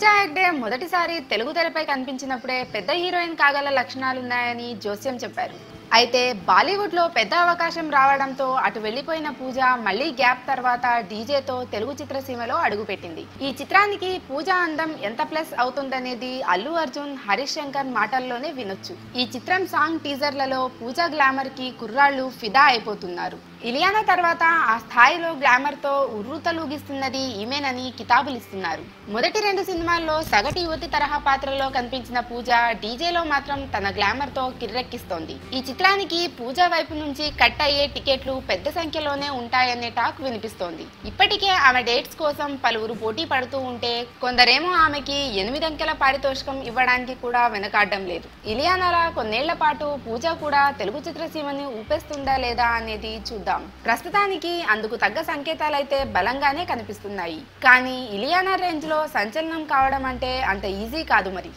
పూజా హెగ్డే మొదటిసారి తెలుగు తెరపై కనిపించినప్పుడే పెద్ద హీరోయిన్ కాగల లక్షణాలున్నాయని జోస్యం చెప్పారు. అయితే బాలీవుడ్లో పెద్ద అవకాశం రావడంతో అటు వెళ్లిపోయిన పూజ మళ్లీ గ్యాప్ తర్వాత డీజేతో తెలుగు చిత్రసీమలో అడుగుపెట్టింది. ఈ చిత్రానికి పూజ అందం ఎంత ప్లస్ అవుతుందనేది అల్లు అర్జున్, హరీష్ శంకర్ మాటల్లోనే వినొచ్చు. ఈ చిత్రం సాంగ్ టీజర్లలో పూజ గ్లామర్ కి కుర్రాళ్లు ఫిదా అయిపోతున్నారు. ఇలియానా తర్వాత ఆ స్థాయిలో గ్లామర్ తో ఉర్రూతలూగిస్తున్నది ఈమెనని కితాబులిస్తున్నారు. మొదటి 2 సినిమాల్లో సగటు యువతి తరహా పాత్రలో కనిపించిన పూజ డీజేలో మాత్రం తన గ్లామర్ తో కిర్రెక్కిస్తోంది. ఈ చిత్రానికి పూజ వైపు నుంచి కట్ అయ్యే టికెట్లు పెద్ద సంఖ్యలోనే ఉంటాయనే టాక్ వినిపిస్తోంది. ఇప్పటికే ఆమె డేట్స్ కోసం పలువురు పోటీ పడుతూ ఉంటే కొందరేమో ఆమెకి 8 అంకెల పారితోషికం ఇవ్వడానికి కూడా వెనకాడడం లేదు. ఇలియానాలా కొన్నేళ్ల పాటు పూజ కూడా తెలుగు చిత్రసీమని ఊపేస్తుందా లేదా అనేది చూద్దాం. ప్రస్తుతానికి అందుకు తగ్గ సంకేతాలైతే బలంగానే కనిపిస్తున్నాయి. కానీ ఇలియానా రేంజ్ లో సంచలనం కావడం అంటే అంత ఈజీ కాదు మరి.